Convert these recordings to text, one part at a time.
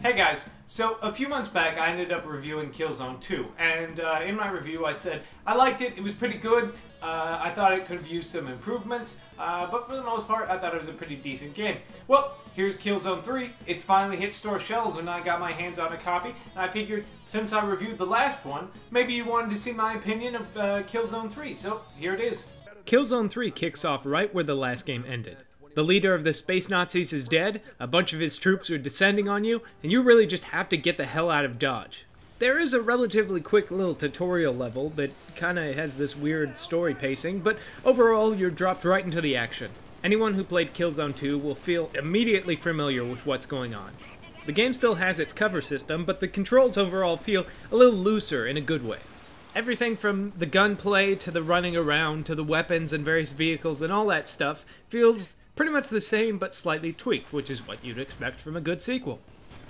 Hey guys, so a few months back I ended up reviewing Killzone 2, and in my review I said I liked it, it was pretty good, I thought it could have used some improvements, but for the most part I thought it was a pretty decent game. Well, here's Killzone 3, it finally hit store shelves when I got my hands on a copy, and I figured since I reviewed the last one, maybe you wanted to see my opinion of Killzone 3, so here it is. Killzone 3 kicks off right where the last game ended. The leader of the space Nazis is dead, a bunch of his troops are descending on you, and you really just have to get the hell out of Dodge. There is a relatively quick little tutorial level that kinda has this weird story pacing, but overall you're dropped right into the action. Anyone who played Killzone 2 will feel immediately familiar with what's going on. The game still has its cover system, but the controls overall feel a little looser in a good way. Everything from the gunplay to the running around to the weapons and various vehicles and all that stuff feels pretty much the same but slightly tweaked, which is what you'd expect from a good sequel.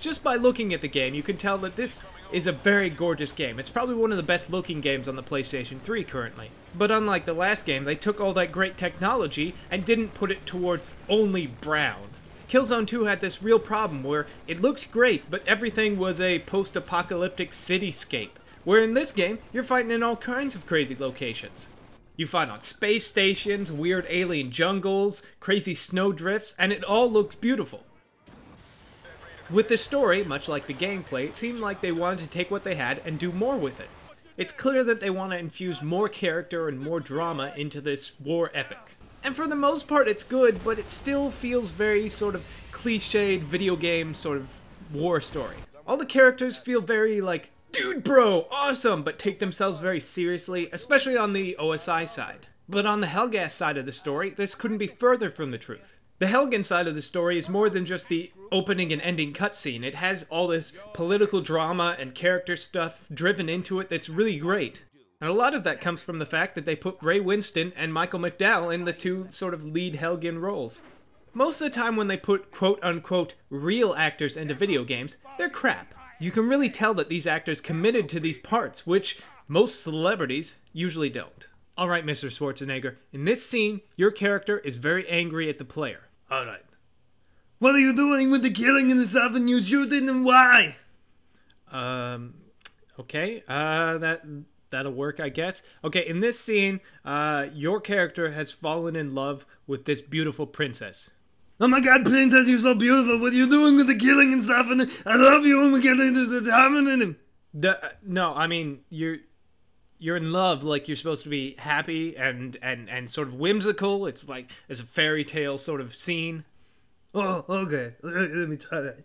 Just by looking at the game, you can tell that this is a very gorgeous game. It's probably one of the best looking games on the PlayStation 3 currently. But unlike the last game, they took all that great technology and didn't put it towards only brown. Killzone 2 had this real problem where it looked great, but everything was a post-apocalyptic cityscape, where in this game, you're fighting in all kinds of crazy locations. You fight on space stations, weird alien jungles, crazy snowdrifts, and it all looks beautiful. With the story, much like the gameplay, it seemed like they wanted to take what they had and do more with it. It's clear that they want to infuse more character and more drama into this war epic. And for the most part it's good, but it still feels very sort of cliched video game sort of war story. All the characters feel very like, dude bro, awesome, but take themselves very seriously, especially on the OSI side. But on the Helghast side of the story, this couldn't be further from the truth. The Helgen side of the story is more than just the opening and ending cutscene. It has all this political drama and character stuff driven into it that's really great. And a lot of that comes from the fact that they put Ray Winston and Michael McDowell in the two sort of lead Helgen roles. Most of the time when they put quote-unquote real actors into video games, they're crap. You can really tell that these actors committed to these parts, which most celebrities usually don't. Alright, Mr. Schwarzenegger, in this scene, your character is very angry at the player. Alright. What are you doing with the killing and the stuff and you shooting and why? Okay, that'll work, I guess. Okay, in this scene, your character has fallen in love with this beautiful princess. Oh my god, princess, you're so beautiful. What are you doing with the killing and stuff? And I love you when we get into the diamond in him. No, I mean, you're in love, like you're supposed to be happy and sort of whimsical. It's like, it's a fairy tale sort of scene. Oh, okay. Let me try that.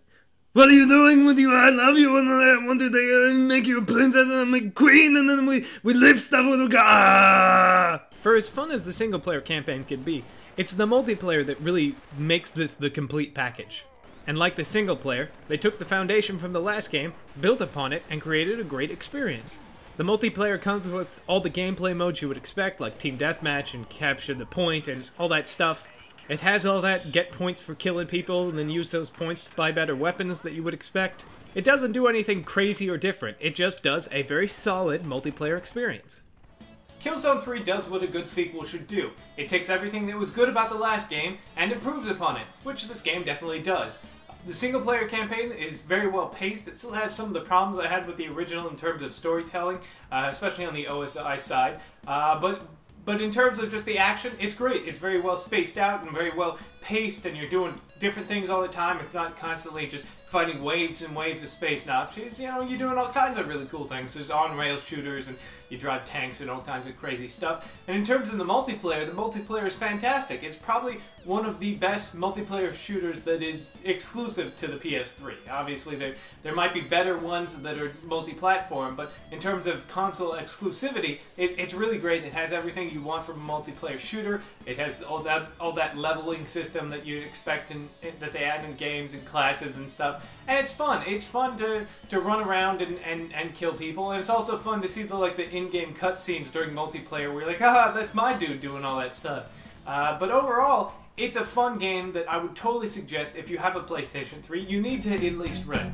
What are you doing with you? I love you and I want to make you a princess and I'm a queen and then we live stuff with a guy. For as fun as the single player campaign can be, it's the multiplayer that really makes this the complete package. And like the single player, they took the foundation from the last game, built upon it, and created a great experience. The multiplayer comes with all the gameplay modes you would expect, like Team Deathmatch and Capture the Point and all that stuff. It has all that get points for killing people and then use those points to buy better weapons that you would expect. It doesn't do anything crazy or different, it just does a very solid multiplayer experience. Killzone 3 does what a good sequel should do. It takes everything that was good about the last game and improves upon it, which this game definitely does. The single player campaign is very well paced. It still has some of the problems I had with the original in terms of storytelling, especially on the OSI side, but in terms of just the action, it's great. It's very well spaced out and very well paced, and you're doing different things all the time. It's not constantly just fighting waves and waves of space Nazis. You know, you're doing all kinds of really cool things. There's on-rail shooters, and you drive tanks and all kinds of crazy stuff. And in terms of the multiplayer is fantastic. It's probably one of the best multiplayer shooters that is exclusive to the PS3. Obviously, there might be better ones that are multi-platform, but in terms of console exclusivity, it's really great. It has everything you want from a multiplayer shooter. It has all that leveling system that you'd expect that they add in games and classes and stuff. And it's fun. It's fun to run around and kill people, and it's also fun to see the in-game cutscenes during multiplayer where you're like, ah, that's my dude doing all that stuff. But overall, it's a fun game that I would totally suggest if you have a PlayStation 3, you need to at least rent.